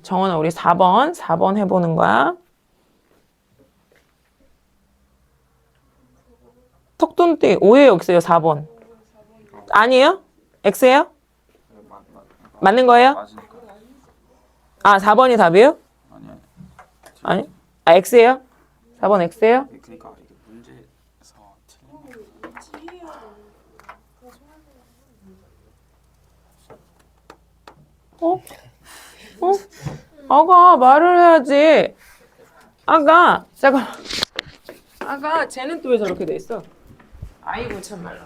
정원아, 우리 4번 해보는 거야. 턱돈띠, 5예요, X예요, 4번? 아니에요? X예요? 맞는 거예요? 맞으니까. 아, 4번이 답이에요? 아니. 아니? 아, X예요? 4번 X예요? 그러니까 이게 문제에서 틀린 거. 어? 아가 말을 해야지. 아가 잠깐. 아가 쟤는 또 왜 저렇게 돼 있어? 아이고 참말로.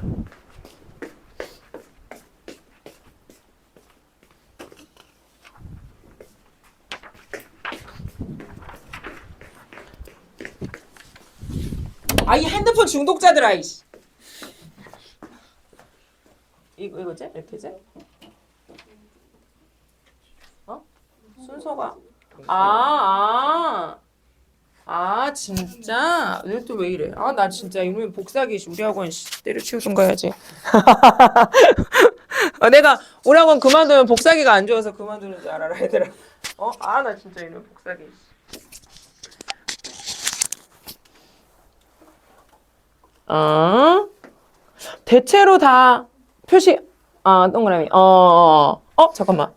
아, 이 핸드폰 중독자들아, 이씨. 이거지? 이렇게지? 어? 순서가. 진짜? 얘 또 왜 이래? 아, 나 진짜 이놈의 복사기 우리 학원 때려치우던가 해야지. 내가 우리 학원 그만두면 복사기가 안 좋아서 그만두는 줄 알아라, 얘들아. 나 진짜 이놈의 복사기. 대체로 다 표시, 동그라미. 잠깐만.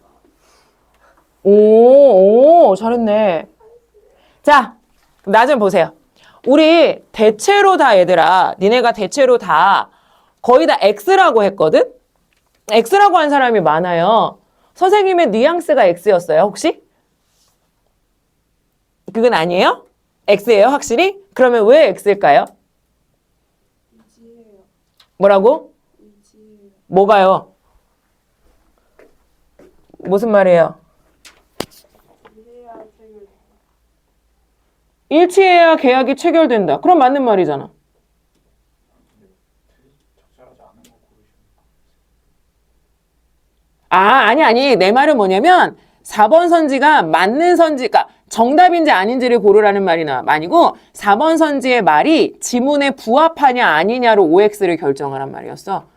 오, 잘했네. 자, 나 좀 보세요. 우리 대체로 다 얘들아, 니네가 대체로 다 거의 다 X라고 했거든? X라고 한 사람이 많아요. 선생님의 뉘앙스가 X였어요, 혹시? 그건 아니에요? X예요, 확실히? 그러면 왜 X일까요? 뭐라고? 뭐가요? 무슨 말이에요? 일치해야 계약이 체결된다. 그럼 맞는 말이잖아. 아니. 내 말은 뭐냐면 4번 선지가 맞는 선지, 그러니까 정답인지 아닌지를 고르라는 말이나 아니고 4번 선지의 말이 지문에 부합하냐 아니냐로 OX를 결정하란 말이었어.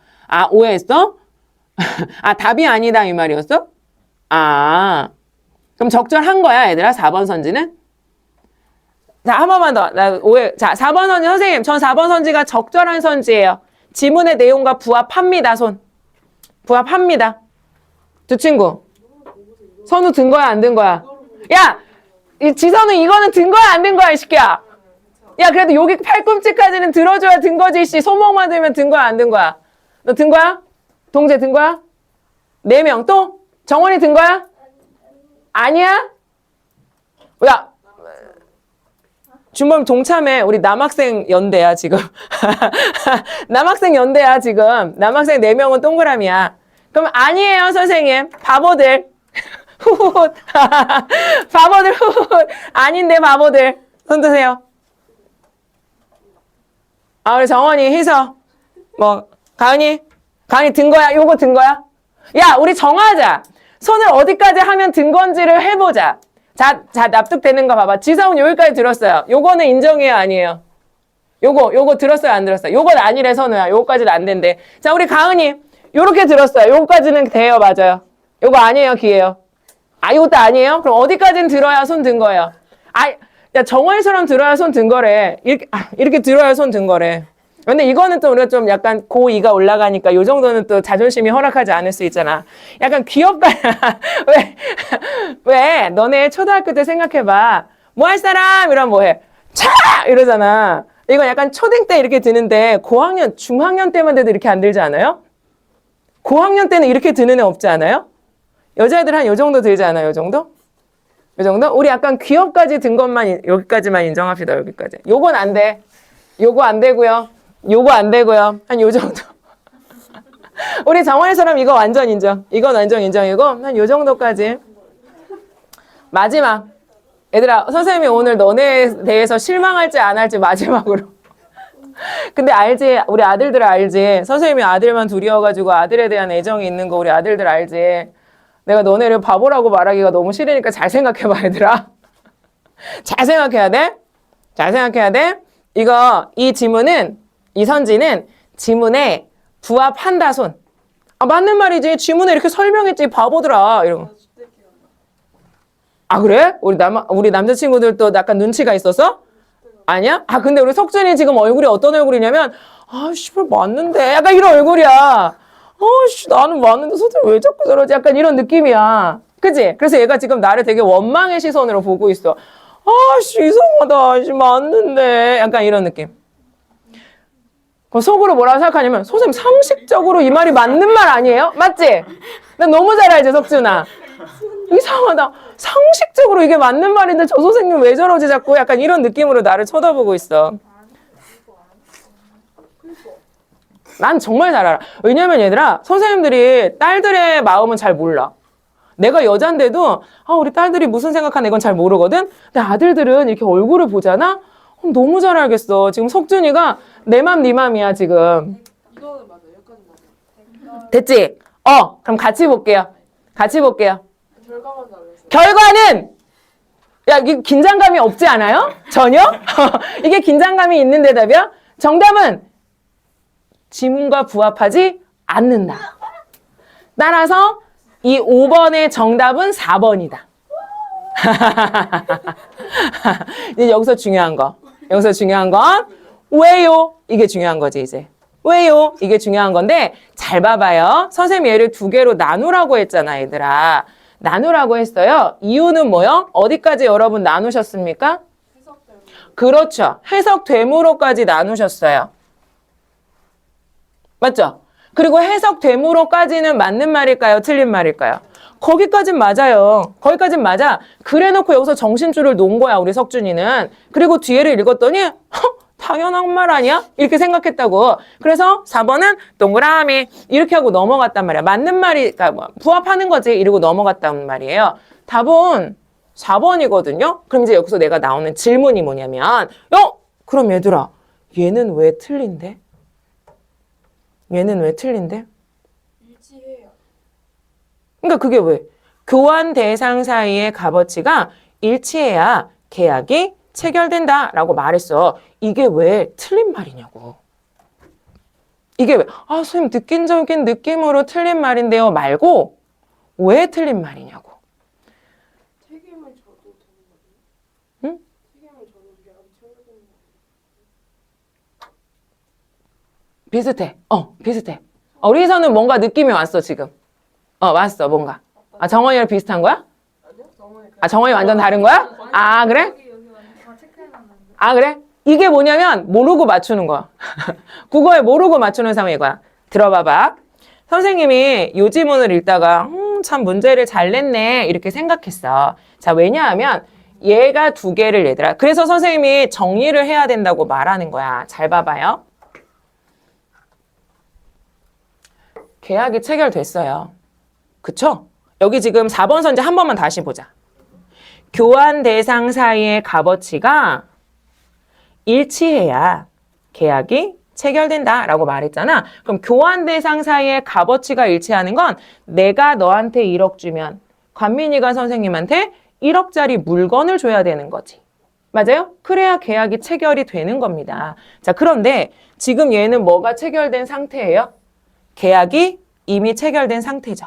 오해했어? 답이 아니다 이 말이었어? 그럼 적절한 거야 얘들아 4번 선지는? 자, 한 번만 더. 자, 4번 선지 선생님, 전 4번 선지가 적절한 선지예요. 지문의 내용과 부합합니다. 부합합니다. 두 친구. 선우 든 거야, 안 든 거야? 야! 지선우 이거는 든 거야, 안 든 거야, 이 새끼야? 야, 그래도 여기 팔꿈치까지는 들어줘야 든 거지, 씨. 손목만 들면 든 거야, 안 든 거야? 너 든 거야? 동재 든 거야? 4명 또? 정원이 든 거야? 아니야? 야! 준범 동참해. 우리 남학생 연대야, 지금. 남학생 연대야, 지금. 남학생 4명은 동그라미야. 그럼 아니에요, 선생님. 바보들. 후훗. 바보들, 후훗. 아닌데, 바보들. 손 드세요. 우리 정원이, 희서. 가은이 든 거야? 요거 든 거야? 야, 우리 정하자. 손을 어디까지 하면 든 건지를 해보자. 자, 납득되는 거 봐봐. 지성은 여기까지 들었어요. 요거는 인정해요, 아니에요? 요거 들었어요, 안 들었어요? 요건 아니래, 선우야. 요거까지는 안 된대. 자, 우리 가은이. 요렇게 들었어요. 요거까지는 돼요, 맞아요. 요거 아니에요, 기예요. 이것도 아니에요? 그럼 어디까지는 들어야 손 든 거예요? 야, 정원이처럼 들어야 손 든 거래. 이렇게 들어야 손 든 거래. 근데 이거는 또 우리가 좀 약간 고2가 올라가니까 요 정도는 또 자존심이 허락하지 않을 수 있잖아. 약간 귀엽다. 왜? 너네 초등학교 때 생각해봐. 뭐 할 사람? 이러면 뭐 해? 차! 이러잖아. 이건 약간 초딩 때 이렇게 드는데 고학년, 중학년 때만 돼도 이렇게 안 들지 않아요? 고학년 때는 이렇게 드는 애 없지 않아요? 여자애들 한 요 정도 들지 않아요? 요 정도? 요 정도? 우리 약간 귀엽까지 든 것만 여기까지만 인정합시다. 여기까지. 요건 안 돼. 요거 안 되고요. 요거 안 되고요. 한 요 정도. 우리 정원이처럼 이거 완전 인정. 이건 완전 인정이고 한 요 정도까지. 마지막. 얘들아, 선생님이 오늘 너네에 대해서 실망할지 안 할지 마지막으로. 근데 알지? 우리 아들들 알지? 선생님이 아들만 둘이어가지고 아들에 대한 애정이 있는 거 우리 아들들 알지? 내가 너네를 바보라고 말하기가 너무 싫으니까 잘 생각해봐, 얘들아. 잘 생각해야 돼. 잘 생각해야 돼. 이 지문은, 이 선지는 지문에 부합한다, 손. 맞는 말이지. 지문에 이렇게 설명했지, 바보들아. 이러고. 아, 그래? 우리 남자친구들도 약간 눈치가 있어서? 아니야? 아, 근데 우리 석준이 지금 얼굴이 어떤 얼굴이냐면, 아, 씨발, 맞는데. 약간 이런 얼굴이야. 아, 씨, 나는 맞는데 석준이 왜 자꾸 저러지? 약간 이런 느낌이야. 그치? 그래서 얘가 지금 나를 되게 원망의 시선으로 보고 있어. 아, 씨, 이상하다. 씨, 맞는데. 약간 이런 느낌. 그럼 속으로 뭐라고 생각하냐면, 선생님, 상식적으로 이 말이 맞는 말 아니에요? 맞지? 난 너무 잘 알지, 석준아. 이상하다. 상식적으로 이게 맞는 말인데 저 선생님 왜 저러지 자꾸 약간 이런 느낌으로 나를 쳐다보고 있어. 난 정말 잘 알아. 왜냐면 얘들아, 선생님들이 딸들의 마음은 잘 몰라. 내가 여잔데도 우리 딸들이 무슨 생각하나 이건 잘 모르거든. 근데 아들들은 이렇게 얼굴을 보잖아. 너무 잘 알겠어. 지금 석준이가 내 맘 네 맘이야 지금. 이거는 맞아요. 여기까지 맞아요. 됐지? 그럼 같이 볼게요. 같이 볼게요. 결과만 알려주세요. 결과는 야, 이게 긴장감이 없지 않아요? 전혀? 이게 긴장감이 있는 대답이야? 정답은 지문과 부합하지 않는다. 따라서 이 5번의 정답은 4번이다. 이제 여기서 중요한 거. 여기서 중요한 건 왜요? 이게 중요한 거지, 이제. 왜요? 이게 중요한 건데 잘 봐봐요. 선생님이 얘를 두 개로 나누라고 했잖아, 얘들아. 나누라고 했어요. 이유는 뭐요? 어디까지 여러분 나누셨습니까? 그렇죠. 해석되므로까지 나누셨어요. 맞죠? 그리고 해석되므로까지는 맞는 말일까요? 틀린 말일까요? 거기까진 맞아요. 거기까진 맞아. 그래놓고 여기서 정신줄을 놓은 거야, 우리 석준이는. 그리고 뒤에를 읽었더니 당연한 말 아니야? 이렇게 생각했다고. 그래서 4번은 동그라미 이렇게 하고 넘어갔단 말이야. 맞는 말이 그러니까 부합하는 거지 이러고 넘어갔단 말이에요. 답은 4번이거든요. 그럼 이제 여기서 내가 나오는 질문이 뭐냐면 그럼 얘들아 얘는 왜 틀린데? 얘는 왜 틀린데? 일치해요. 그러니까 그게 왜? 교환 대상 사이의 값어치가 일치해야 계약이 체결된다라고 말했어. 이게 왜 틀린 말이냐고. 이게 왜? 선생님 느낀적인 느낌으로 틀린 말인데요 말고 왜 틀린 말이냐고. 책임을 져도 되는 거예요? 응? 책임을 져도 계약이 체결되는 거예요? 비슷해. 비슷해. 우리에서는 뭔가 느낌이 왔어 지금. 왔어 뭔가. 정원이랑 비슷한 거야? 아니요? 정원이 정원이 완전 다른 거야? 그래? 여기 완전 다 체크해놨는데. 그래? 이게 뭐냐면 모르고 맞추는 거야. 국어에 모르고 맞추는 상황인 거야. 들어봐봐. 선생님이 요 지문을 읽다가 참 문제를 잘 냈네 이렇게 생각했어. 자, 왜냐하면 얘가 두 개를 얘들아. 그래서 선생님이 정리를 해야 된다고 말하는 거야. 잘 봐봐요. 계약이 체결됐어요. 그쵸? 여기 지금 4번 선제 한 번만 다시 보자. 교환 대상 사이의 값어치가 일치해야 계약이 체결된다라고 말했잖아. 그럼 교환 대상 사이의 값어치가 일치하는 건 내가 너한테 1억 주면 관민이가 선생님한테 1억짜리 물건을 줘야 되는 거지. 맞아요? 그래야 계약이 체결이 되는 겁니다. 자, 그런데 지금 얘는 뭐가 체결된 상태예요? 계약이 이미 체결된 상태죠.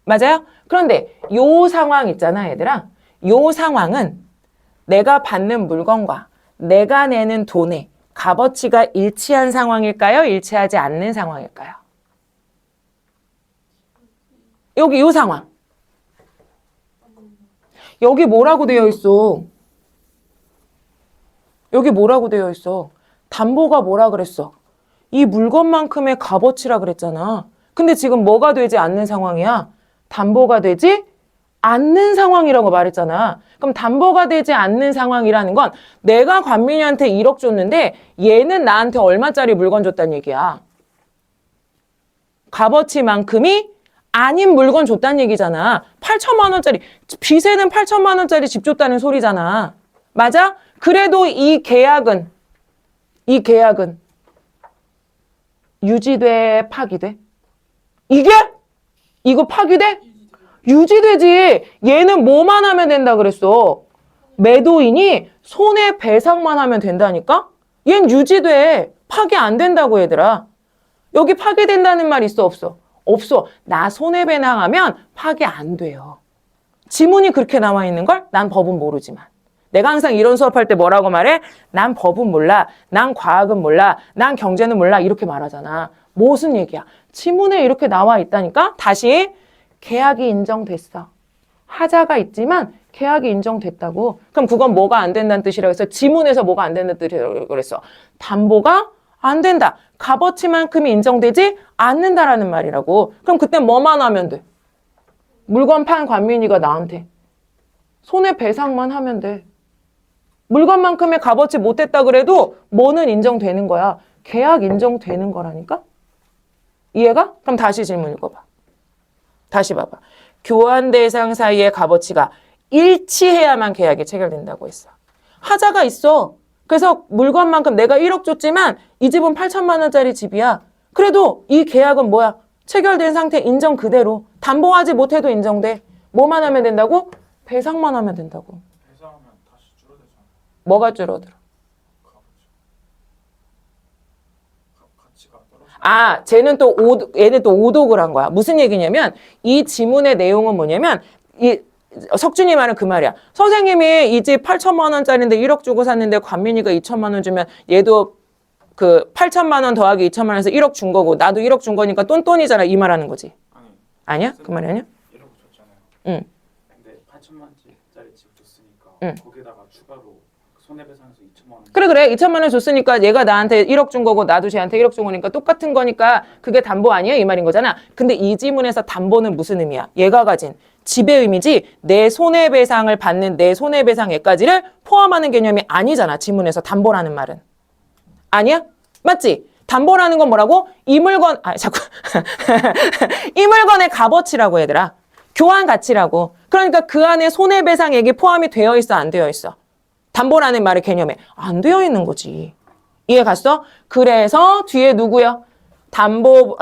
맞아요? 그런데 요 상황 있잖아, 얘들아. 요 상황은 내가 받는 물건과 내가 내는 돈의 값어치가 일치한 상황일까요? 일치하지 않는 상황일까요? 여기 요 상황. 여기 뭐라고 되어 있어? 여기 뭐라고 되어 있어? 담보가 뭐라 그랬어? 이 물건만큼의 값어치라 그랬잖아. 근데 지금 뭐가 되지 않는 상황이야? 담보가 되지 않는 상황이라고 말했잖아. 그럼 담보가 되지 않는 상황이라는 건 내가 관민이한테 1억 줬는데 얘는 나한테 얼마짜리 물건 줬단 얘기야. 값어치만큼이 아닌 물건 줬단 얘기잖아. 8천만 원짜리, 빚에는 8천만 원짜리 집 줬다는 소리잖아. 맞아? 그래도 이 계약은 유지돼, 파기돼? 이거 파기돼? 유지되지. 얘는 뭐만 하면 된다 그랬어? 매도인이 손해배상만 하면 된다니까? 얜 유지돼. 파기 안 된다고 얘들아. 여기 파기된다는 말 있어 없어? 없어. 나 손해배상하면 파기 안 돼요. 지문이 그렇게 나와 있는 걸 난 법은 모르지만. 내가 항상 이런 수업할 때 뭐라고 말해? 난 법은 몰라. 난 과학은 몰라. 난 경제는 몰라. 이렇게 말하잖아. 무슨 얘기야? 지문에 이렇게 나와 있다니까? 다시 계약이 인정됐어. 하자가 있지만 계약이 인정됐다고. 그럼 그건 뭐가 안 된다는 뜻이라고 해서 지문에서 뭐가 안 된다는 뜻이라고 그랬어. 담보가 안 된다. 값어치만큼이 인정되지 않는다라는 말이라고. 그럼 그때 뭐만 하면 돼? 물건 판 관민이가 나한테 손해배상만 하면 돼. 물건만큼의 값어치 못했다 그래도 뭐는 인정되는 거야. 계약 인정되는 거라니까? 이해가? 그럼 다시 질문 읽어봐. 다시 봐봐. 교환 대상 사이의 값어치가 일치해야만 계약이 체결된다고 했어. 하자가 있어. 그래서 물건만큼 내가 1억 줬지만 이 집은 8천만 원짜리 집이야. 그래도 이 계약은 뭐야? 체결된 상태 인정 그대로. 담보하지 못해도 인정돼. 뭐만 하면 된다고? 배상만 하면 된다고. 배상하면 다시 줄어들잖아요. 뭐가 줄어들어? 가치가 떨어져. 아, 얘는 또 오독을 한 거야. 무슨 얘기냐면 이 지문의 내용은 뭐냐면 이 석준이 말은 그 말이야. 선생님이 이 집 8천만 원짜리인데 1억 주고 샀는데 관민이가 2천만 원 주면 얘도 그 8천만 원 더하기 2천만 원에서 1억 준 거고 나도 1억 준 거니까 똔똔이잖아. 이 말하는 거지. 아니, 아니야? 그 말이 아니야? 1억 줬잖아요. 응. 근데 8천만 원짜리 집 줬으니까 응. 거기다가 추가로 손해배상해서 2천만 원. 그래 2천만 원 줬으니까 얘가 나한테 1억 준 거고 나도 쟤한테 1억 준 거니까 똑같은 거니까 그게 담보 아니야? 이 말인 거잖아. 근데 이 지문에서 담보는 무슨 의미야? 얘가 가진 집의 의미지 내 손해배상을 받는 내 손해배상액까지를 포함하는 개념이 아니잖아. 지문에서 담보라는 말은. 아니야? 맞지? 담보라는 건 뭐라고? 이 물건의 값어치라고 얘들아. 교환 가치라고. 그러니까 그 안에 손해배상액이 포함이 되어 있어 안 되어 있어? 담보라는 말의 개념에 안 되어 있는 거지. 이해 갔어? 그래서 뒤에 누구요? 담보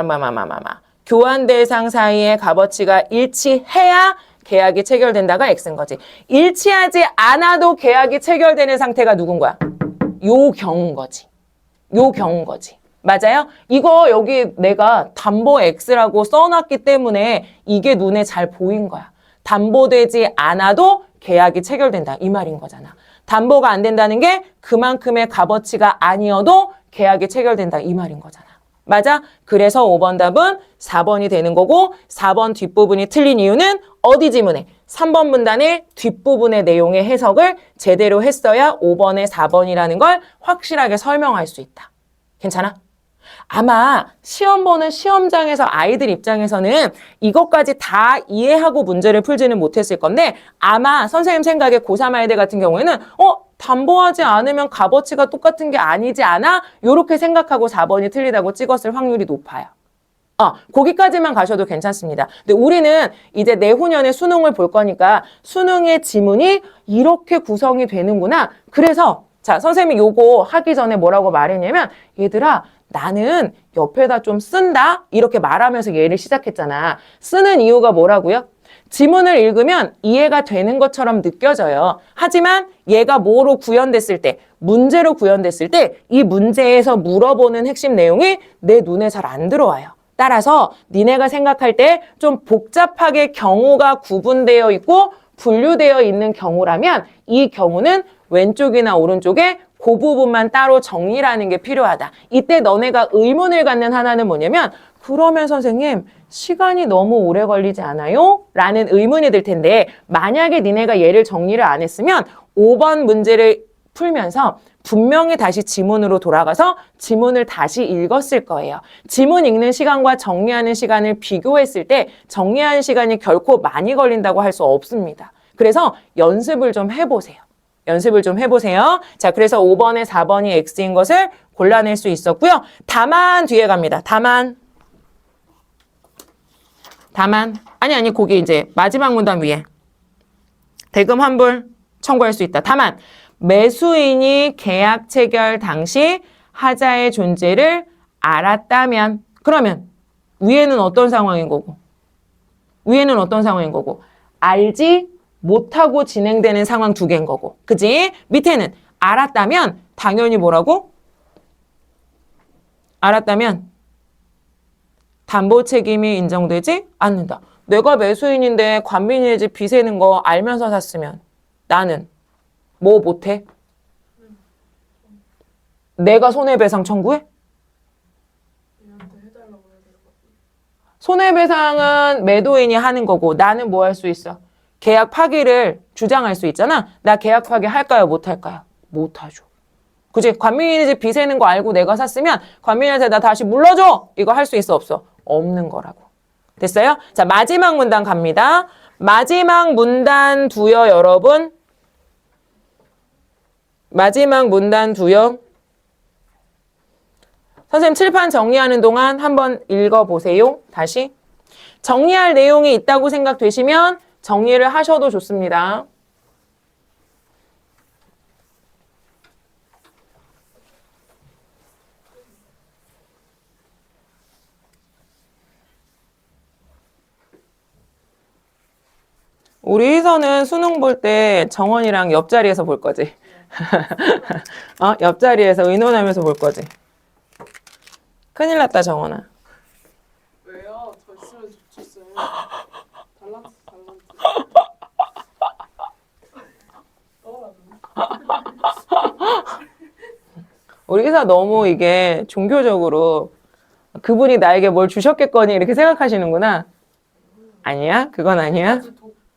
교환 대상 사이의 값어치가 일치해야 계약이 체결된다가 X인 거지. 일치하지 않아도 계약이 체결되는 상태가 누군 거야? 요 경우인 거지. 요 경우인 거지. 맞아요? 이거 여기 내가 담보 X라고 써놨기 때문에 이게 눈에 잘 보인 거야. 담보되지 않아도 계약이 체결된다. 이 말인 거잖아. 담보가 안 된다는 게 그만큼의 값어치가 아니어도 계약이 체결된다. 이 말인 거잖아. 맞아? 그래서 5번 답은 4번이 되는 거고 4번 뒷부분이 틀린 이유는 어디 지문에? 3번 문단의 뒷부분의 내용의 해석을 제대로 했어야 5번에 4번이라는 걸 확실하게 설명할 수 있다. 괜찮아? 아마 시험 보는 시험장에서 아이들 입장에서는 이것까지 다 이해하고 문제를 풀지는 못했을 건데 아마 선생님 생각에 고3 아이들 같은 경우에는 담보하지 않으면 값어치가 똑같은 게 아니지 않아? 요렇게 생각하고 4번이 틀리다고 찍었을 확률이 높아요. 거기까지만 가셔도 괜찮습니다. 근데 우리는 이제 내후년에 수능을 볼 거니까 수능의 지문이 이렇게 구성이 되는구나. 그래서 자, 선생님이 요거 하기 전에 뭐라고 말했냐면 얘들아 나는 옆에다 좀 쓴다? 이렇게 말하면서 얘를 시작했잖아. 쓰는 이유가 뭐라고요? 지문을 읽으면 이해가 되는 것처럼 느껴져요. 하지만 얘가 뭐로 구현됐을 때, 문제로 구현됐을 때 이 문제에서 물어보는 핵심 내용이 내 눈에 잘 안 들어와요. 따라서 니네가 생각할 때 좀 복잡하게 경우가 구분되어 있고 분류되어 있는 경우라면 이 경우는 왼쪽이나 오른쪽에 그 부분만 따로 정리라는 게 필요하다. 이때 너네가 의문을 갖는 하나는 뭐냐면 그러면 선생님 시간이 너무 오래 걸리지 않아요? 라는 의문이 들 텐데 만약에 니네가 얘를 정리를 안 했으면 5번 문제를 풀면서 분명히 다시 지문으로 돌아가서 지문을 다시 읽었을 거예요. 지문 읽는 시간과 정리하는 시간을 비교했을 때 정리하는 시간이 결코 많이 걸린다고 할 수 없습니다. 그래서 연습을 좀 해보세요. 연습을 좀 해보세요. 자, 그래서 5번에 4번이 X인 것을 골라낼 수 있었고요. 다만 뒤에 갑니다. 다만 아니 거기 이제 마지막 문단 위에 대금 환불 청구할 수 있다. 다만 매수인이 계약 체결 당시 하자의 존재를 알았다면 그러면 위에는 어떤 상황인 거고 알지 못하고 진행되는 상황 두 개인 거고 그지? 밑에는 알았다면 당연히 뭐라고? 알았다면 담보 책임이 인정되지 않는다. 내가 매수인인데 관민이네 집 비세는 거 알면서 샀으면 나는 뭐 못해? 내가 손해배상 청구해? 얘한테 해달라고 해야 되는 거. 손해배상은 매도인이 하는 거고 나는 뭐 할 수 있어? 계약 파기를 주장할 수 있잖아. 나 계약 파기 할까요? 못 할까요? 못 하죠. 그치? 관민이네 집 비세는 거 알고 내가 샀으면 관민이한테 나 다시 물러줘! 이거 할 수 있어 없어? 없는 거라고. 됐어요? 자, 마지막 문단 갑니다. 마지막 문단 두요, 여러분. 마지막 문단 두요. 선생님 칠판 정리하는 동안 한번 읽어보세요. 다시. 정리할 내용이 있다고 생각되시면 정리를 하셔도 좋습니다. 우리 희선은 수능 볼 때 정원이랑 옆자리에서 볼 거지. 옆자리에서 의논하면서 볼 거지. 큰일 났다, 정원아. 왜요? 저 있으면 좋겠어요. 달란트. 우리 희사 너무 이게 종교적으로 그분이 나에게 뭘 주셨겠거니 이렇게 생각하시는구나. 아니야? 그건 아니야? 아주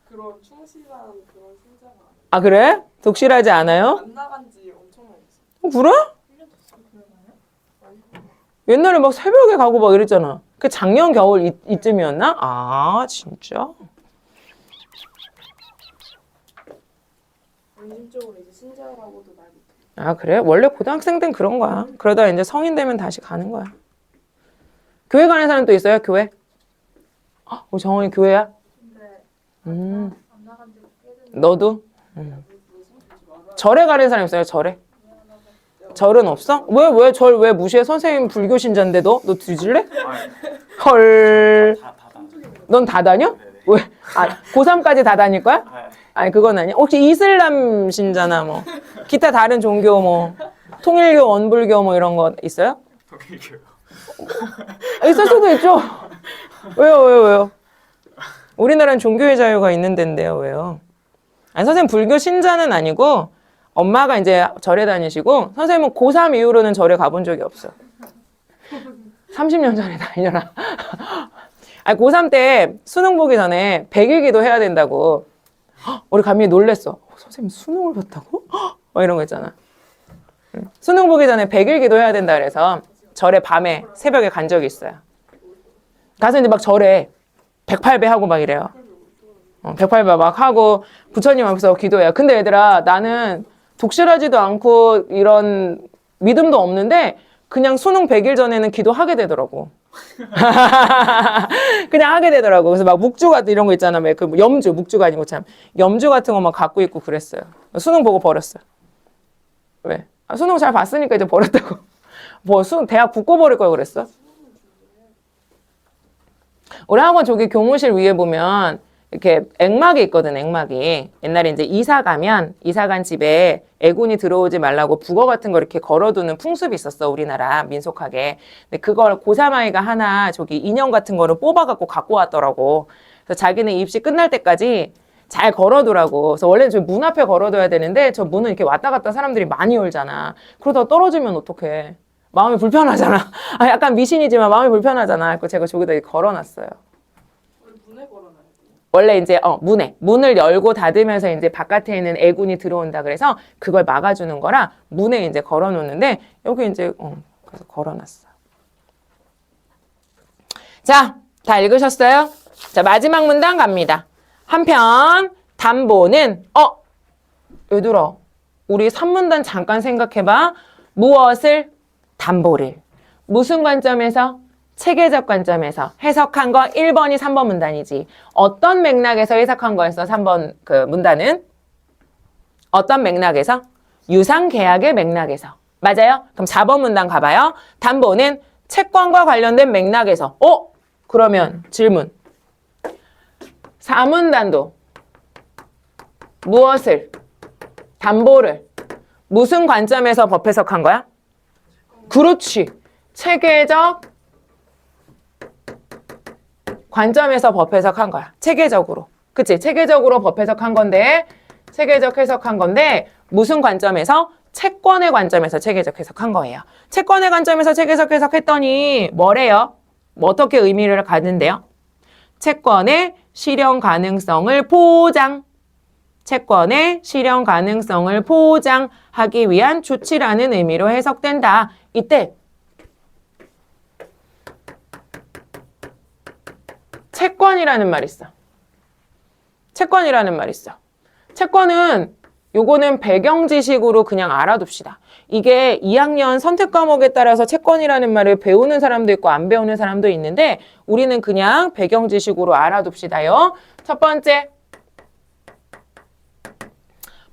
그런 충실한 그런 신자가 아니에요. 아, 그래? 독실하지 않아요? 안 나간 지 엄청 많이 됐어요. 그래? 1년 됐어요. 그러나요? 옛날에 막 새벽에 가고 막 이랬잖아. 그 작년 겨울 이쯤이었나? 아, 진짜? 원심적으로 이제 신자라고도 말 못해요. 아, 그래? 원래 고등학생 땐 그런 거야. 그러다 이제 성인 되면 다시 가는 거야. 교회 가는 사람 또 있어요? 교회? 우리 정원이 교회야? 근데 음, 안 나간 지가 꽤 됐는데 너도? 절에 가는 사람 있어요? 절에? 절은 없어? 왜 절 왜 무시해? 선생님 불교 신자인데 너 뒤질래? 헐. 다 넌 다 다녀? 네네. 왜? 고3까지 다 다닐 거야? 아, 아니, 그건 아니야. 혹시 이슬람 신자나 뭐, 기타 다른 종교 뭐, 통일교, 원불교 뭐 이런 거 있어요? 독일교요. 있을 수도 있죠. 왜요? 우리나라는 종교의 자유가 있는 데인데요, 왜요? 아니, 선생님 불교 신자는 아니고, 엄마가 이제 절에 다니시고, 선생님은 고3 이후로는 절에 가본 적이 없어. 30년 전에 다니려나? 아니, 고3 때 수능 보기 전에 100일 기도 해야 된다고. 우리 감독이 놀랬어. 선생님 수능을 봤다고? 막 이런 거 있잖아. 수능 보기 전에 100일 기도 해야 된다 그래서 절에 밤에 새벽에 간 적이 있어요. 가서 이제 막 절에 108배 하고 막 이래요. 108배 막 하고 부처님 앞에서 기도해요. 근데 얘들아, 나는 독실하지도 않고 이런 믿음도 없는데 그냥 수능 100일 전에는 기도하게 되더라고. 그냥 하게 되더라고. 그래서 막 묵주 같은 이런 거 있잖아. 그 염주, 묵주가 아니고 참 염주 같은 거 막 갖고 있고 그랬어요. 수능 보고 버렸어요. 왜? 수능 잘 봤으니까 이제 버렸다고. 뭐 수능 대학 붙고 버릴 걸 그랬어? 우리 학원 저기 교무실 위에 보면 이렇게 액막이 있거든, 액막이. 옛날에 이제 이사 간 집에 애군이 들어오지 말라고 북어 같은 거 이렇게 걸어두는 풍습이 있었어, 우리나라 민속하게. 근데 그걸 고3 아이가 하나 저기 인형 같은 거를 뽑아갖고 갖고 왔더라고. 그래서 자기는 입시 끝날 때까지 잘 걸어두라고. 그래서 원래는 저 문 앞에 걸어둬야 되는데 저 문은 이렇게 왔다 갔다 사람들이 많이 열잖아. 그러다 떨어지면 어떡해. 마음이 불편하잖아. 약간 미신이지만 마음이 불편하잖아. 그래서 제가 저기다 이렇게 걸어놨어요. 우리 문에 걸어놔요. 원래 이제 문을 열고 닫으면서 이제 바깥에 있는 애군이 들어온다 그래서 그걸 막아주는 거라 문에 이제 걸어놓는데 여기 이제 그래서 걸어놨어. 자, 다 읽으셨어요? 자, 마지막 문단 갑니다. 한편 담보는 얘들아, 우리 3문단 잠깐 생각해봐. 무엇을? 담보를. 무슨 관점에서? 체계적 관점에서 해석한 거 1번이 3번 문단이지. 어떤 맥락에서 해석한 거였어? 3번 그 문단은? 어떤 맥락에서? 유상계약의 맥락에서. 맞아요? 그럼 4번 문단 가봐요. 담보는 채권과 관련된 맥락에서. 그러면 질문. 4문단도 무엇을? 담보를. 무슨 관점에서 법 해석한 거야? 그렇지. 체계적 관점에서 법 해석한 거야. 체계적으로. 그치? 체계적으로 법 해석한 건데, 체계적 해석한 건데, 무슨 관점에서? 채권의 관점에서 체계적 해석한 거예요. 채권의 관점에서 체계적 해석했더니 뭐래요? 뭐 어떻게 의미를 갖는데요? 채권의 실현 가능성을 보장. 채권의 실현 가능성을 보장하기 위한 조치라는 의미로 해석된다. 이때 채권이라는 말 있어. 채권이라는 말 있어. 채권은 요거는 배경 지식으로 그냥 알아둡시다. 이게 2학년 선택 과목에 따라서 채권이라는 말을 배우는 사람도 있고 안 배우는 사람도 있는데 우리는 그냥 배경 지식으로 알아둡시다요. 첫 번째,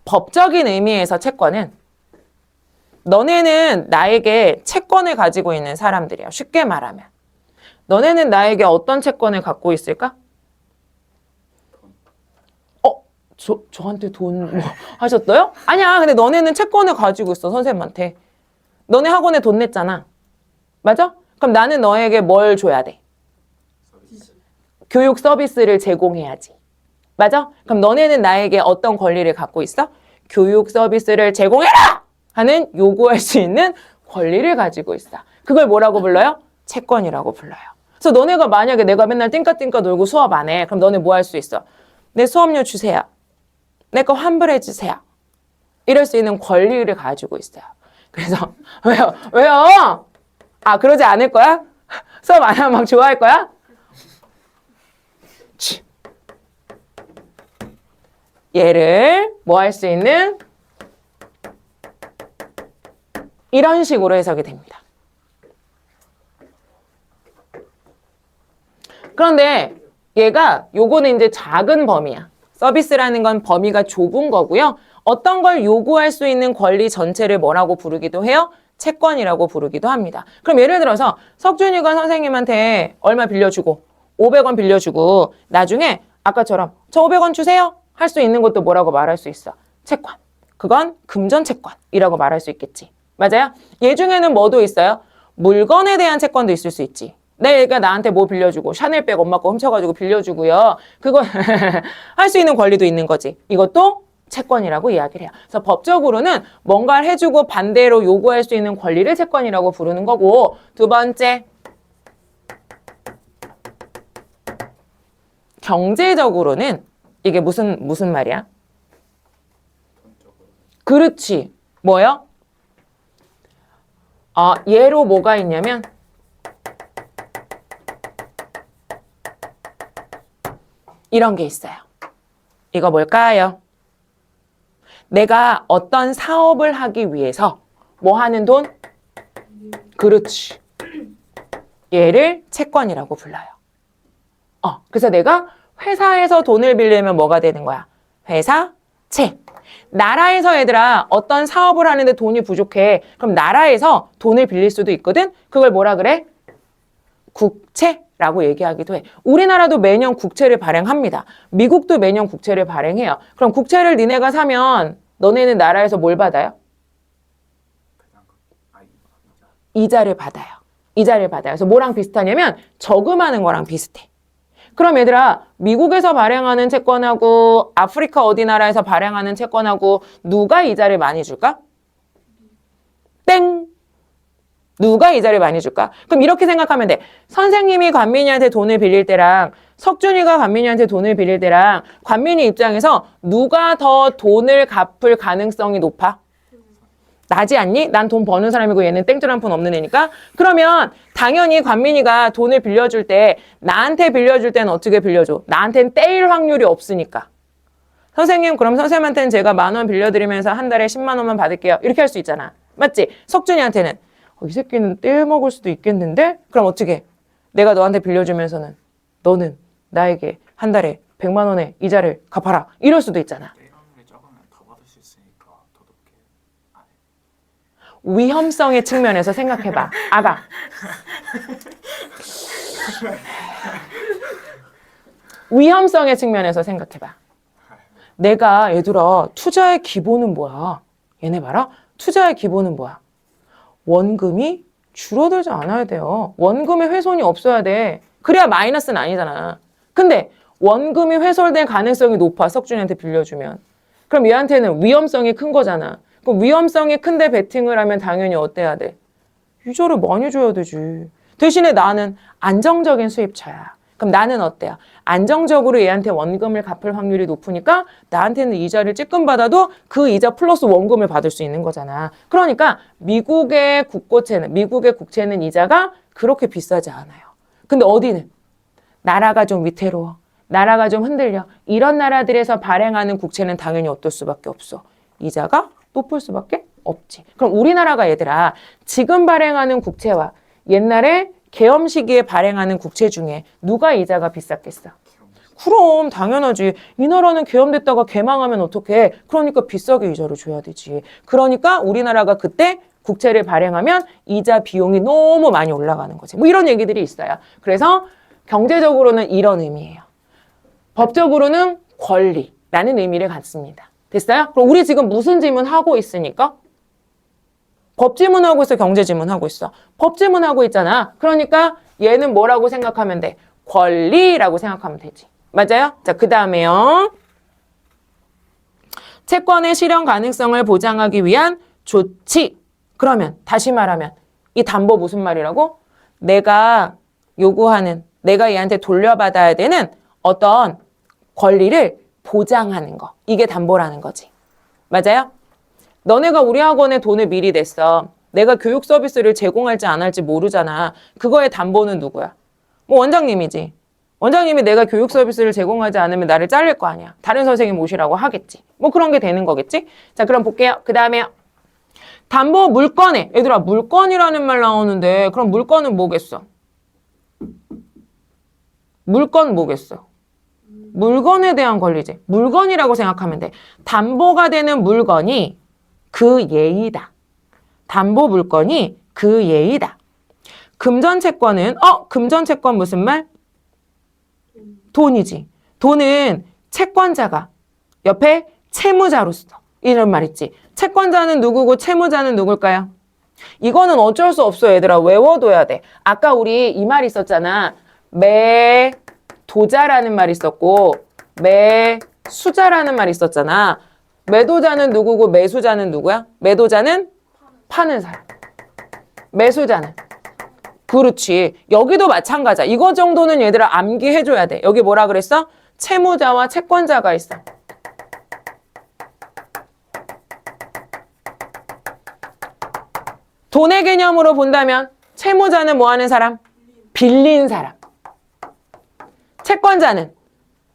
법적인 의미에서 채권은 너네는 나에게 채권을 가지고 있는 사람들이야. 쉽게 말하면. 너네는 나에게 어떤 채권을 갖고 있을까? 저한테 돈 뭐 하셨어요? 아니야. 근데 너네는 채권을 가지고 있어. 선생님한테. 너네 학원에 돈 냈잖아. 맞아? 그럼 나는 너에게 뭘 줘야 돼? 교육 서비스를 제공해야지. 맞아? 그럼 너네는 나에게 어떤 권리를 갖고 있어? 교육 서비스를 제공해라! 하는 요구할 수 있는 권리를 가지고 있어. 그걸 뭐라고 불러요? 채권이라고 불러요. 그래서 너네가 만약에 내가 맨날 띵까띵까 놀고 수업 안 해. 그럼 너네 뭐 할 수 있어? 내 수업료 주세요. 내 거 환불해 주세요. 이럴 수 있는 권리를 가지고 있어요. 그래서 왜요? 왜요? 아, 그러지 않을 거야? 수업 안 하면 막 좋아할 거야? 얘를 뭐 할 수 있는 이런 식으로 해석이 됩니다. 그런데 얘가 요거는 이제 작은 범위야. 서비스라는 건 범위가 좁은 거고요. 어떤 걸 요구할 수 있는 권리 전체를 뭐라고 부르기도 해요? 채권이라고 부르기도 합니다. 그럼 예를 들어서 석준이가 선생님한테 얼마 빌려주고 500원 빌려주고 나중에 아까처럼 저 500원 주세요 할 수 있는 것도 뭐라고 말할 수 있어? 채권. 그건 금전채권이라고 말할 수 있겠지. 맞아요? 얘 중에는 뭐도 있어요? 물건에 대한 채권도 있을 수 있지. 내가 나한테 뭐 빌려주고 샤넬백 엄마 거 훔쳐가지고 빌려주고요. 그거 할 수 있는 권리도 있는 거지. 이것도 채권이라고 이야기를 해요. 그래서 법적으로는 뭔가를 해주고 반대로 요구할 수 있는 권리를 채권이라고 부르는 거고 두 번째, 경제적으로는 이게 무슨 말이야? 그렇지. 뭐요? 얘로 뭐가 있냐면 이런 게 있어요. 이거 뭘까요? 내가 어떤 사업을 하기 위해서 뭐 하는 돈? 그렇지. 얘를 채권이라고 불러요. 그래서 내가 회사에서 돈을 빌리면 뭐가 되는 거야? 회사채. 나라에서 얘들아 어떤 사업을 하는데 돈이 부족해. 그럼 나라에서 돈을 빌릴 수도 있거든? 그걸 뭐라 그래? 국채라고 얘기하기도 해. 우리나라도 매년 국채를 발행합니다. 미국도 매년 국채를 발행해요. 그럼 국채를 니네가 사면 너네는 나라에서 뭘 받아요? 이자를 받아요. 이자를 받아요. 그래서 뭐랑 비슷하냐면 저금하는 거랑 비슷해. 그럼 얘들아 미국에서 발행하는 채권하고 아프리카 어디 나라에서 발행하는 채권하고 누가 이자를 많이 줄까? 땡! 누가 이자를 많이 줄까? 그럼 이렇게 생각하면 돼. 선생님이 관민이한테 돈을 빌릴 때랑 석준이가 관민이한테 돈을 빌릴 때랑 관민이 입장에서 누가 더 돈을 갚을 가능성이 높아? 나지 않니? 난 돈 버는 사람이고 얘는 땡줄 한 푼 없는 애니까. 그러면 당연히 관민이가 돈을 빌려줄 때 나한테 빌려줄 때는 어떻게 빌려줘? 나한테는 떼일 확률이 없으니까. 선생님 그럼 선생님한테는 제가 10,000원 빌려드리면서 한 달에 10만 원만 받을게요. 이렇게 할 수 있잖아. 맞지? 석준이한테는 이 새끼는 떼일 먹을 수도 있겠는데? 그럼 어떻게? 내가 너한테 빌려주면서는 너는 나에게 한 달에 100만 원의 이자를 갚아라. 이럴 수도 있잖아. 확률이 적으면 더 받을 수 있으니까 더 높게 안 해. 위험성의 측면에서 생각해봐. 아가. 위험성의 측면에서 생각해봐. 내가 얘들아 투자의 기본은 뭐야? 얘네 봐라. 투자의 기본은 뭐야? 원금이 줄어들지 않아야 돼요. 원금의 훼손이 없어야 돼. 그래야 마이너스는 아니잖아. 근데 원금이 훼손될 가능성이 높아. 석준이한테 빌려주면. 그럼 얘한테는 위험성이 큰 거잖아. 그럼 위험성이 큰데 베팅을 하면 당연히 어때야 돼? 이자를 많이 줘야 되지. 대신에 나는 안정적인 수입처야. 그럼 나는 어때요? 안정적으로 얘한테 원금을 갚을 확률이 높으니까 나한테는 이자를 찔끔 받아도 그 이자 플러스 원금을 받을 수 있는 거잖아. 그러니까 미국의 국채는 이자가 그렇게 비싸지 않아요. 근데 어디는? 나라가 좀 위태로워. 나라가 좀 흔들려. 이런 나라들에서 발행하는 국채는 당연히 어떨 수밖에 없어. 이자가 높을 수밖에 없지. 그럼 우리나라가 얘들아 지금 발행하는 국채와 옛날에 계엄 시기에 발행하는 국채 중에 누가 이자가 비쌌겠어? 그럼 당연하지. 이 나라는 계엄됐다가 개망하면 어떡해. 그러니까 비싸게 이자를 줘야 되지. 그러니까 우리나라가 그때 국채를 발행하면 이자 비용이 너무 많이 올라가는 거지. 뭐 이런 얘기들이 있어요. 그래서 경제적으로는 이런 의미예요. 법적으로는 권리라는 의미를 갖습니다. 됐어요? 그럼 우리 지금 무슨 질문 하고 있으니까? 법 질문하고 있어, 경제 질문하고 있어. 법 질문하고 있잖아. 그러니까 얘는 뭐라고 생각하면 돼? 권리라고 생각하면 되지. 맞아요? 자, 그 다음에요. 채권의 실현 가능성을 보장하기 위한 조치. 그러면 다시 말하면 이 담보 무슨 말이라고? 내가 요구하는, 내가 얘한테 돌려받아야 되는 어떤 권리를 보장하는 거. 이게 담보라는 거지. 맞아요? 너네가 우리 학원에 돈을 미리 냈어. 내가 교육 서비스를 제공할지 안 할지 모르잖아. 그거의 담보는 누구야? 뭐 원장님이지. 원장님이 내가 교육 서비스를 제공하지 않으면 나를 잘릴 거 아니야. 다른 선생님 모시라고 하겠지. 뭐 그런 게 되는 거겠지? 자, 그럼 볼게요. 그 다음에요. 담보 물건에. 얘들아, 물건이라는 말 나오는데 그럼 물건은 뭐겠어? 물건 뭐겠어? 물건에 대한 권리지. 물건이라고 생각하면 돼. 담보가 되는 물건이 그 예의다. 담보 물건이 그 예의다. 금전채권은 금전채권 무슨 말? 돈이지. 돈은 채권자가 옆에 채무자로서 이런 말 있지. 채권자는 누구고 채무자는 누굴까요? 이거는 어쩔 수 없어 얘들아. 외워둬야 돼. 아까 우리 이 말 있었잖아. 매도자라는 말 있었고 매수자라는 말 있었잖아. 매도자는 누구고 매수자는 누구야? 매도자는 파는 사람. 매수자는. 그렇지. 여기도 마찬가지야. 이거 정도는 얘들아 암기해줘야 돼. 여기 뭐라 그랬어? 채무자와 채권자가 있어. 돈의 개념으로 본다면 채무자는 뭐 하는 사람? 빌린 사람. 채권자는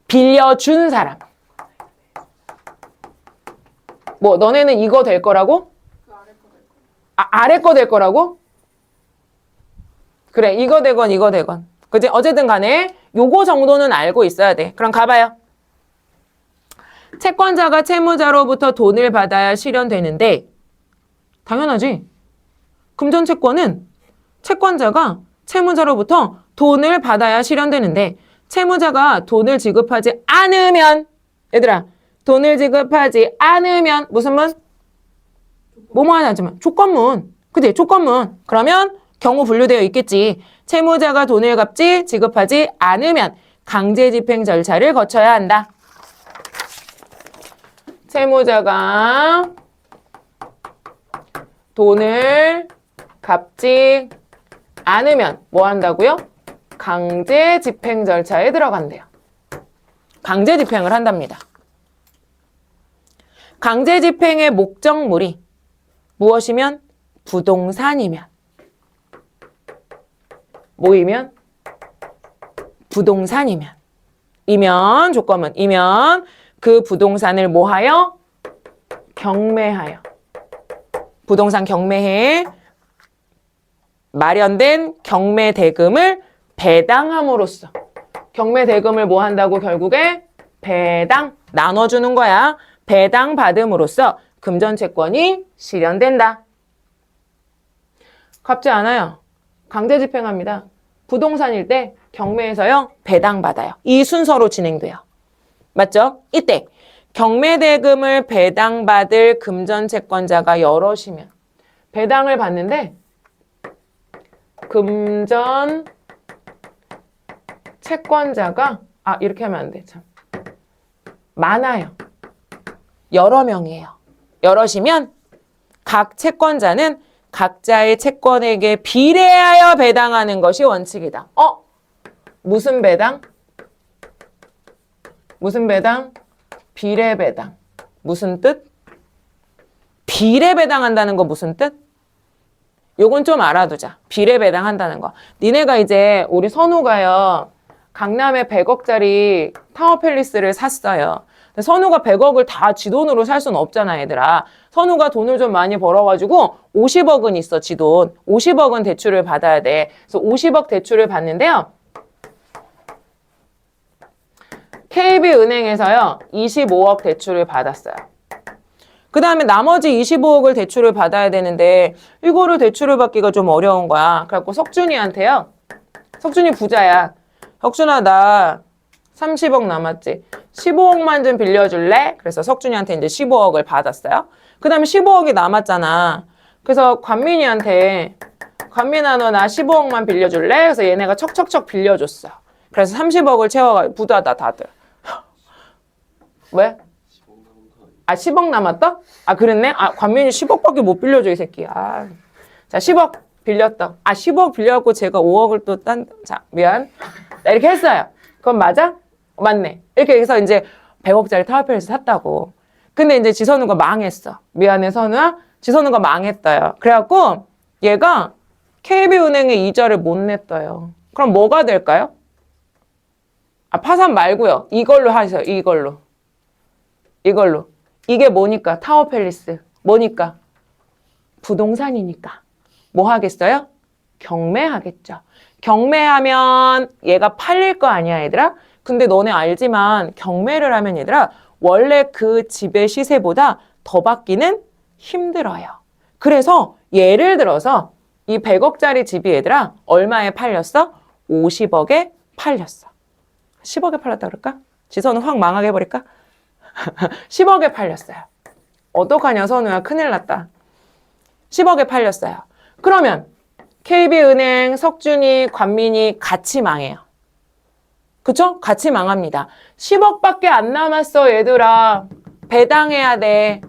빌려준 사람. 뭐 너네는 이거 될 거라고? 그 아래 거 될 거. 아래 거 될 거라고? 그래, 이거 되건 이거 되건. 그치? 어쨌든 간에 요거 정도는 알고 있어야 돼. 그럼 가봐요. 채권자가 채무자로부터 돈을 받아야 실현되는데 당연하지. 금전채권은 채권자가 채무자로부터 돈을 받아야 실현되는데 채무자가 돈을 지급하지 않으면 얘들아 돈을 지급하지 않으면 무슨 문? 뭐뭐 하나 하지만 조건문. 그치? 조건문. 그러면 경우 분류되어 있겠지. 채무자가 돈을 갚지 지급하지 않으면 강제집행 절차를 거쳐야 한다. 채무자가 돈을 갚지 않으면 뭐 한다고요? 강제집행 절차에 들어간대요. 강제집행을 한답니다. 강제집행의 목적물이 무엇이면? 부동산이면. 뭐이면? 부동산이면. 이면, 조건은 이면 그 부동산을 뭐하여? 경매하여. 부동산 경매에 마련된 경매 대금을 배당함으로써. 경매 대금을 뭐 한다고 결국에? 배당. 나눠주는 거야. 배당 받음으로써 금전채권이 실현된다. 갚지 않아요. 강제 집행합니다. 부동산일 때 경매에서요. 배당받아요. 이 순서로 진행돼요. 맞죠? 이때 경매대금을 배당받을 금전채권자가 여럿이면 배당을 받는데 금전 채권자가 이렇게 하면 안 돼. 참. 많아요. 여러 명이에요. 여럿이면 각 채권자는 각자의 채권에게 비례하여 배당하는 것이 원칙이다. 무슨 배당? 무슨 배당? 비례 배당. 무슨 뜻? 비례 배당한다는 거 무슨 뜻? 요건 좀 알아두자. 비례 배당한다는 거. 니네가 이제 우리 선우가요. 강남에 100억짜리 타워팰리스를 샀어요. 근데 선우가 100억을 다 지 돈으로 살 수는 없잖아, 얘들아. 선우가 돈을 좀 많이 벌어가지고 50억은 있어, 지 돈. 50억은 대출을 받아야 돼. 그래서 50억 대출을 받는데요. KB은행에서요. 25억 대출을 받았어요. 그 다음에 나머지 25억을 대출을 받아야 되는데 이거를 대출을 받기가 좀 어려운 거야. 그래갖고 석준이한테요. 석준이 부자야. 석준아, 나 30억 남았지. 15억만 좀 빌려줄래? 그래서 석준이한테 이제 15억을 받았어요. 그 다음에 15억이 남았잖아. 그래서 관민이한테 관민아, 너 나 15억만 빌려줄래? 그래서 얘네가 척척척 빌려줬어. 그래서 30억을 채워가 부자다 다들. 왜? 10억 남았다? 그랬네? 관민이 10억밖에 못 빌려줘, 이 새끼. 자, 10억 빌렸다. 10억 빌려갖고 제가 5억을 또 자, 미안. 자, 이렇게 했어요. 그건 맞아? 맞네. 이렇게 해서 이제 100억짜리 타워팰리스 샀다고. 근데 이제 지선우가 망했어. 미안해, 선우야. 지선우가 망했어요. 그래갖고 얘가 KB은행에 이자를 못 냈어요. 그럼 뭐가 될까요? 파산 말고요. 이걸로 하세요. 이걸로. 이게 뭐니까? 타워팰리스. 뭐니까? 부동산이니까. 뭐 하겠어요? 경매하겠죠. 경매하면 얘가 팔릴 거 아니야, 얘들아? 근데 너네 알지만 경매를 하면 얘들아 원래 그 집의 시세보다 더 받기는 힘들어요. 그래서 예를 들어서 이 100억짜리 집이 얘들아 얼마에 팔렸어? 50억에 팔렸어. 10억에 팔렸다 그럴까? 지선은 확 망하게 해버릴까? 10억에 팔렸어요. 어떡하냐, 선우야. 큰일 났다. 10억에 팔렸어요. 그러면 KB은행, 석준이, 관민이 같이 망해요. 그쵸? 같이 망합니다. 10억밖에 안 남았어, 얘들아. 배당해야 돼.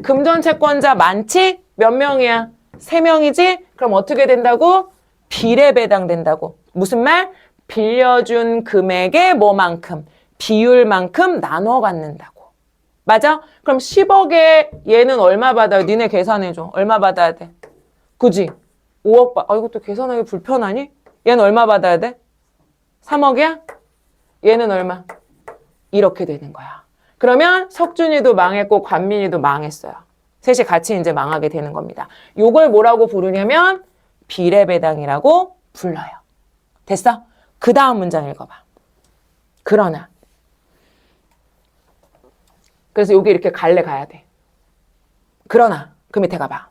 금전 채권자 많지? 몇 명이야? 3명이지? 그럼 어떻게 된다고? 비례 배당된다고. 무슨 말? 빌려준 금액의 뭐만큼? 비율만큼 나눠 갖는다고. 맞아? 그럼 10억에 얘는 얼마 받아요? 니네 계산해줘. 얼마 받아야 돼? 그지? 5억 이것도 계산하기 불편하니? 얘는 얼마 받아야 돼? 3억이야? 얘는 얼마? 이렇게 되는 거야. 그러면 석준이도 망했고 관민이도 망했어요. 셋이 같이 이제 망하게 되는 겁니다. 요걸 뭐라고 부르냐면 비례배당이라고 불러요. 됐어? 그 다음 문장 읽어봐. 그러나. 그래서 여기 이렇게 갈래 가야 돼. 그러나 그 밑에 가봐.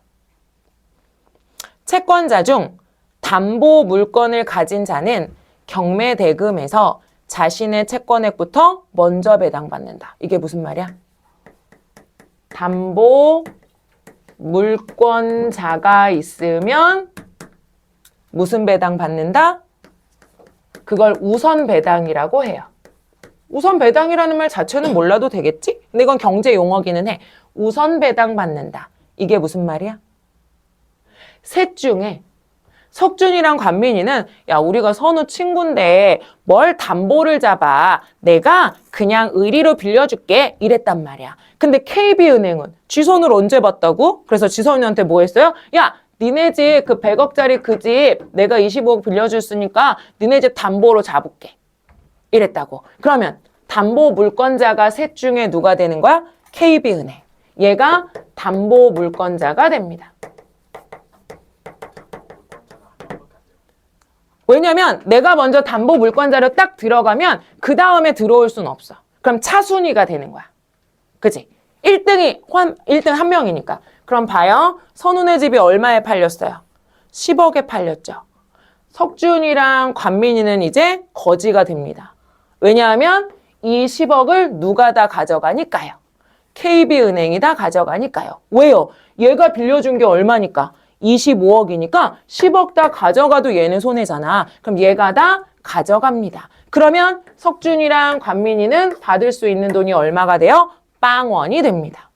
채권자 중 담보 물건을 가진 자는 경매 대금에서 자신의 채권액부터 먼저 배당받는다. 이게 무슨 말이야? 담보 물권자가 있으면 무슨 배당 받는다? 그걸 우선 배당이라고 해요. 우선 배당이라는 말 자체는 몰라도 되겠지? 근데 이건 경제 용어기는 해. 우선 배당 받는다. 이게 무슨 말이야? 셋 중에 석준이랑 관민이는 야, 우리가 선우 친구인데 뭘 담보를 잡아. 내가 그냥 의리로 빌려줄게. 이랬단 말이야. 근데 KB은행은 지선을 언제 봤다고? 그래서 지선이한테 뭐 했어요? 야, 니네 집 그 100억짜리 그 집 내가 25억 빌려줬으니까 니네 집 담보로 잡을게. 이랬다고. 그러면 담보 물권자가 셋 중에 누가 되는 거야? KB은행. 얘가 담보 물권자가 됩니다. 왜냐면 내가 먼저 담보 물권자로 딱 들어가면 그 다음에 들어올 수는 없어. 그럼 차순위가 되는 거야. 그치? 1등 한 명이니까. 그럼 봐요. 선우네 집이 얼마에 팔렸어요? 10억에 팔렸죠. 석준이랑 관민이는 이제 거지가 됩니다. 왜냐하면 이 10억을 누가 다 가져가니까요. KB은행이 다 가져가니까요. 왜요? 얘가 빌려준 게 얼마니까? 25억이니까 10억 다 가져가도 얘는 손해잖아. 그럼 얘가 다 가져갑니다. 그러면 석준이랑 관민이는 받을 수 있는 돈이 얼마가 돼요? 빵원이 됩니다.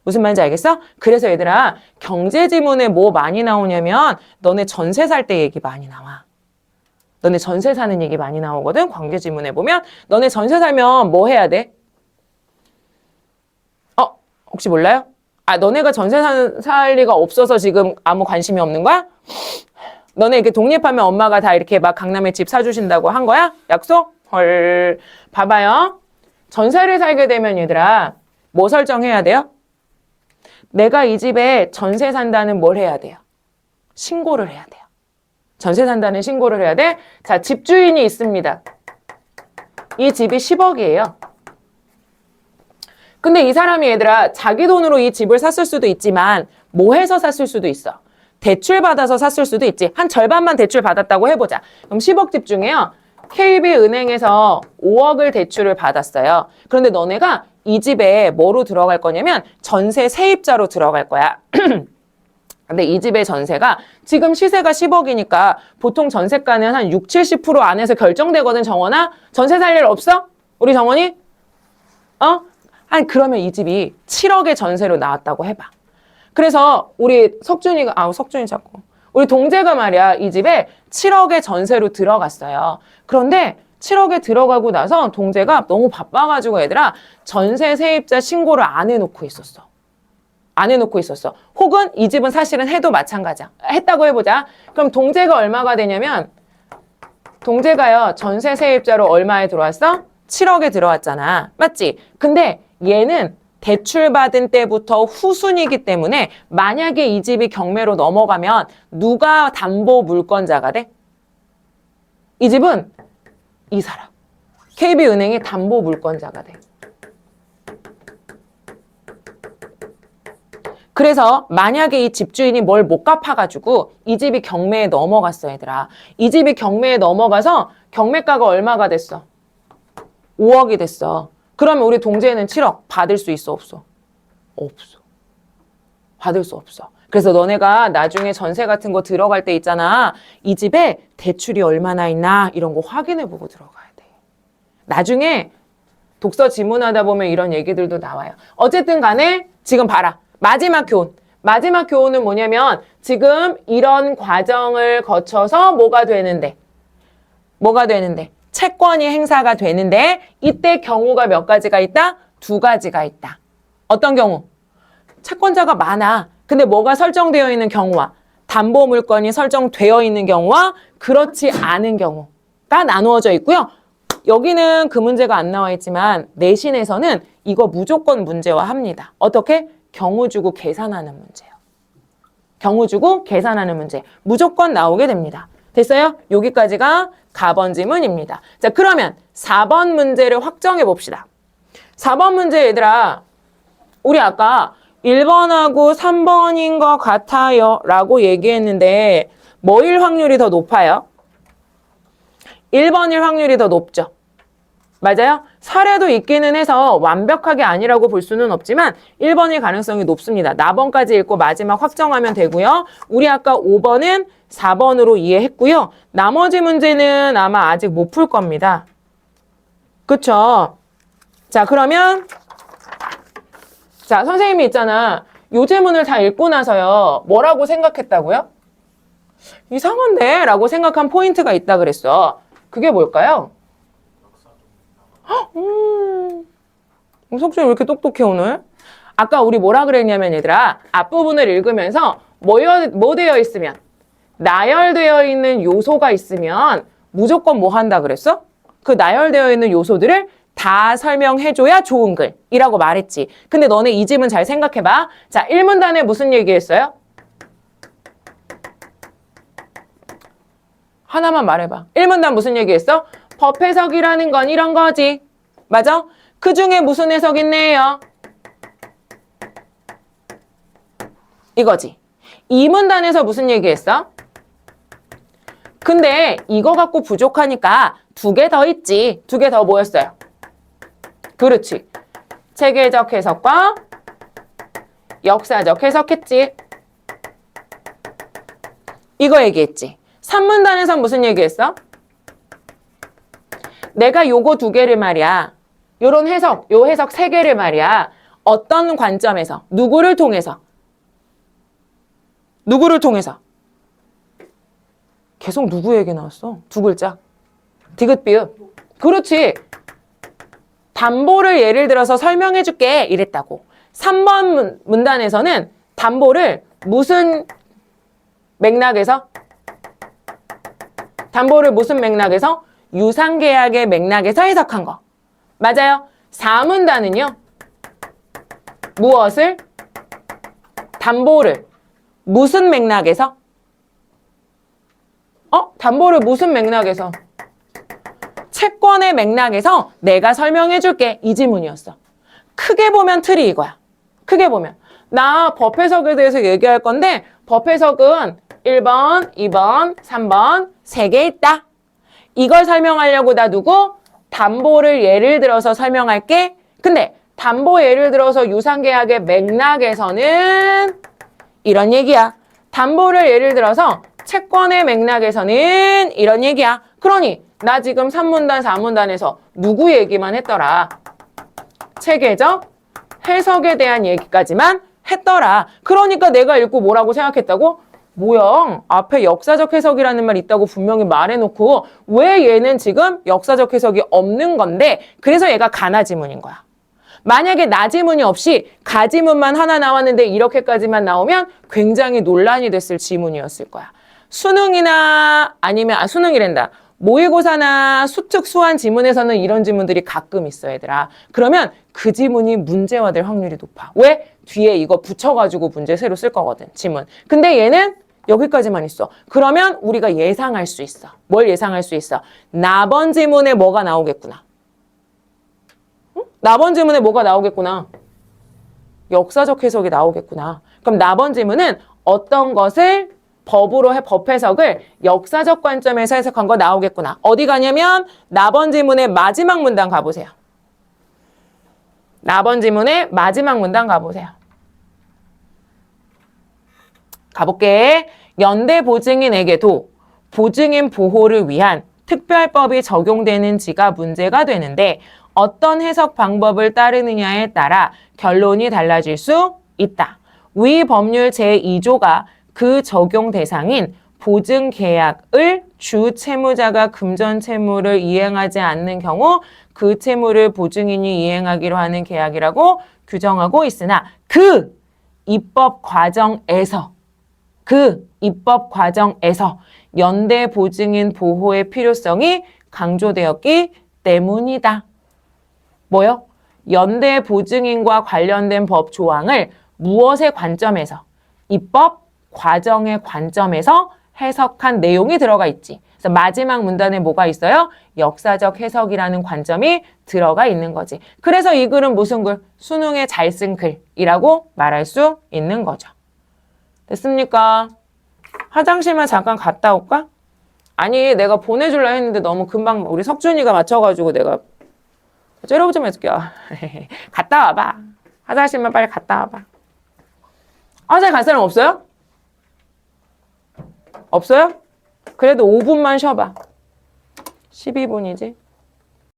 무슨 말인지 알겠어? 그래서 얘들아 경제지문에 뭐 많이 나오냐면 너네 전세 살 때 얘기 많이 나와. 너네 전세 사는 얘기 많이 나오거든. 관계지문에 보면 너네 전세 살면 뭐 해야 돼? 혹시 몰라요? 너네가 전세 살 리가 없어서 지금 아무 관심이 없는 거야? 너네 이렇게 독립하면 엄마가 다 이렇게 막 강남에 집 사주신다고 한 거야? 약속? 헐. 봐봐요. 전세를 살게 되면 얘들아 뭐 설정해야 돼요? 내가 이 집에 전세 산다는 뭘 해야 돼요? 신고를 해야 돼요. 전세 산다는 신고를 해야 돼. 자, 집주인이 있습니다. 이 집이 10억이에요. 근데 이 사람이 얘들아 자기 돈으로 이 집을 샀을 수도 있지만 뭐 해서 샀을 수도 있어. 대출 받아서 샀을 수도 있지. 한 절반만 대출 받았다고 해보자. 그럼 10억 집 중에요. KB은행에서 5억을 대출을 받았어요. 그런데 너네가 이 집에 뭐로 들어갈 거냐면 전세 세입자로 들어갈 거야. 근데 이 집의 전세가 지금 시세가 10억이니까 보통 전세가는 한 6, 70% 안에서 결정되거든, 정원아? 전세 살 일 없어? 우리 정원이? 그러면 이 집이 7억의 전세로 나왔다고 해봐. 그래서 우리 석준이 자꾸. 우리 동재가 말이야, 이 집에 7억의 전세로 들어갔어요. 그런데 7억에 들어가고 나서 동재가 너무 바빠가지고 얘들아, 전세 세입자 신고를 안 해놓고 있었어. 안 해놓고 있었어. 혹은 이 집은 사실은 해도 마찬가지야. 했다고 해보자. 그럼 동재가 얼마가 되냐면, 동재가요, 전세 세입자로 얼마에 들어왔어? 7억에 들어왔잖아. 맞지? 근데 얘는 대출받은 때부터 후순이기 때문에 만약에 이 집이 경매로 넘어가면 누가 담보 물권자가 돼? 이 집은 이 사람. KB은행이 담보 물권자가 돼. 그래서 만약에 이 집주인이 뭘 못 갚아가지고 이 집이 경매에 넘어갔어, 얘들아. 이 집이 경매에 넘어가서 경매가가 얼마가 됐어? 5억이 됐어. 그러면 우리 동재는 7억 받을 수 있어, 없어? 없어. 받을 수 없어. 그래서 너네가 나중에 전세 같은 거 들어갈 때 있잖아. 이 집에 대출이 얼마나 있나 이런 거 확인해보고 들어가야 돼. 나중에 독서 지문하다 보면 이런 얘기들도 나와요. 어쨌든 간에 지금 봐라. 마지막 교훈. 마지막 교훈은 뭐냐면 지금 이런 과정을 거쳐서 뭐가 되는데? 채권이 행사가 되는데 이때 경우가 몇 가지가 있다? 2가지가 있다. 어떤 경우? 채권자가 많아. 근데 뭐가 설정되어 있는 경우와 담보 물건이 설정되어 있는 경우와 그렇지 않은 경우가 나누어져 있고요. 여기는 그 문제가 안 나와 있지만 내신에서는 이거 무조건 문제화합니다. 어떻게? 경우 주고 계산하는 문제요. 경우 주고 계산하는 문제. 무조건 나오게 됩니다. 됐어요? 여기까지가 가번 지문입니다. 자, 그러면 4번 문제를 확정해 봅시다. 4번 문제 얘들아, 우리 아까 1번하고 3번인 것 같아요 라고 얘기했는데 뭐일 확률이 더 높아요? 1번일 확률이 더 높죠. 맞아요? 사례도 있기는 해서 완벽하게 아니라고 볼 수는 없지만 1번일 가능성이 높습니다. 나번까지 읽고 마지막 확정하면 되고요. 우리 아까 5번은 4번으로 이해했고요. 나머지 문제는 아마 아직 못 풀 겁니다. 그쵸? 자, 그러면 자, 선생님이 있잖아. 요 제문을 다 읽고 나서요. 뭐라고 생각했다고요? 이상한데? 라고 생각한 포인트가 있다 그랬어. 그게 뭘까요? 석준이 왜 이렇게 똑똑해 오늘? 아까 우리 뭐라 그랬냐면 얘들아, 앞부분을 읽으면서 뭐 되어 있으면, 나열되어 있는 요소가 있으면 무조건 뭐 한다 그랬어? 그 나열되어 있는 요소들을 다 설명해줘야 좋은 글이라고 말했지. 근데 너네 이 집은 잘 생각해봐. 자, 1문단에 무슨 얘기했어요? 하나만 말해봐. 1문단 무슨 얘기했어? 법 해석이라는 건 이런 거지. 맞아? 그 중에 무슨 해석 있네요? 이거지. 2문단에서 무슨 얘기했어? 근데 이거 갖고 부족하니까 2개 더 있지. 2개 더 뭐였어요? 그렇지. 체계적 해석과 역사적 해석했지. 이거 얘기했지. 3문단에서 무슨 얘기했어? 내가 요거 두 개를 말이야. 요런 해석, 요 해석 세 개를 말이야. 어떤 관점에서, 누구를 통해서? 누구를 통해서? 계속 누구 얘기 나왔어? 두 글자. 디귿비읍. 그렇지. 담보를 예를 들어서 설명해 줄게 이랬다고. 3번 문단에서는 담보를 무슨 맥락에서? 담보를 무슨 맥락에서? 유상계약의 맥락에서 해석한 거. 맞아요. 4문단은요. 무엇을? 담보를 무슨 맥락에서? 담보를 무슨 맥락에서? 채권의 맥락에서 내가 설명해 줄게. 이 질문이었어. 크게 보면 틀이 이거야. 크게 보면. 나 법 해석에 대해서 얘기할 건데 법 해석은 1번, 2번, 3번 3개 있다. 이걸 설명하려고 나 누구? 담보를 예를 들어서 설명할게. 근데 담보 예를 들어서 유상계약의 맥락에서는 이런 얘기야. 담보를 예를 들어서 채권의 맥락에서는 이런 얘기야. 그러니 나 지금 3문단, 4문단에서 누구 얘기만 했더라? 체계적 해석에 대한 얘기까지만 했더라. 그러니까 내가 읽고 뭐라고 생각했다고? 뭐야? 앞에 역사적 해석이라는 말 있다고 분명히 말해놓고 왜 얘는 지금 역사적 해석이 없는 건데 그래서 얘가 가나지문인 거야. 만약에 나지문이 없이 가지문만 하나 나왔는데 이렇게까지만 나오면 굉장히 논란이 됐을 지문이었을 거야. 수능이나 아니면 수능이란다. 모의고사나 수특 수한 지문에서는 이런 지문들이 가끔 있어 얘들아. 그러면 그 지문이 문제화될 확률이 높아. 왜? 뒤에 이거 붙여가지고 문제 새로 쓸 거거든 지문. 근데 얘는 여기까지만 있어. 그러면 우리가 예상할 수 있어. 뭘 예상할 수 있어? 나번 지문에 뭐가 나오겠구나. 응? 나번 지문에 뭐가 나오겠구나. 역사적 해석이 나오겠구나. 그럼 나번 지문은 어떤 것을 법으로 법 해석을 역사적 관점에서 해석한 거 나오겠구나. 어디 가냐면 나번 지문의 마지막 문단 가보세요. 나번 지문의 마지막 문단 가보세요. 가볼게. 연대 보증인에게도 보증인 보호를 위한 특별법이 적용되는지가 문제가 되는데 어떤 해석 방법을 따르느냐에 따라 결론이 달라질 수 있다. 위 법률 제2조가 그 적용 대상인 보증계약을 주 채무자가 금전 채무를 이행하지 않는 경우 그 채무를 보증인이 이행하기로 하는 계약이라고 규정하고 있으나 그 입법 과정에서 연대 보증인 보호의 필요성이 강조되었기 때문이다. 뭐요? 연대 보증인과 관련된 법 조항을 무엇의 관점에서? 입법 과정의 관점에서 해석한 내용이 들어가 있지. 그래서 마지막 문단에 뭐가 있어요? 역사적 해석이라는 관점이 들어가 있는 거지. 그래서 이 글은 무슨 글? 수능에 잘 쓴 글이라고 말할 수 있는 거죠. 됐습니까? 화장실만 잠깐 갔다 올까? 아니 내가 보내줄라 했는데 너무 금방 우리 석준이가 맞춰가지고 내가 째려보 좀 해줄게요. 갔다 와봐. 화장실만 빨리 갔다 와봐. 화장실 갈 사람 없어요? 없어요? 그래도 5분만 쉬어봐. 12분이지.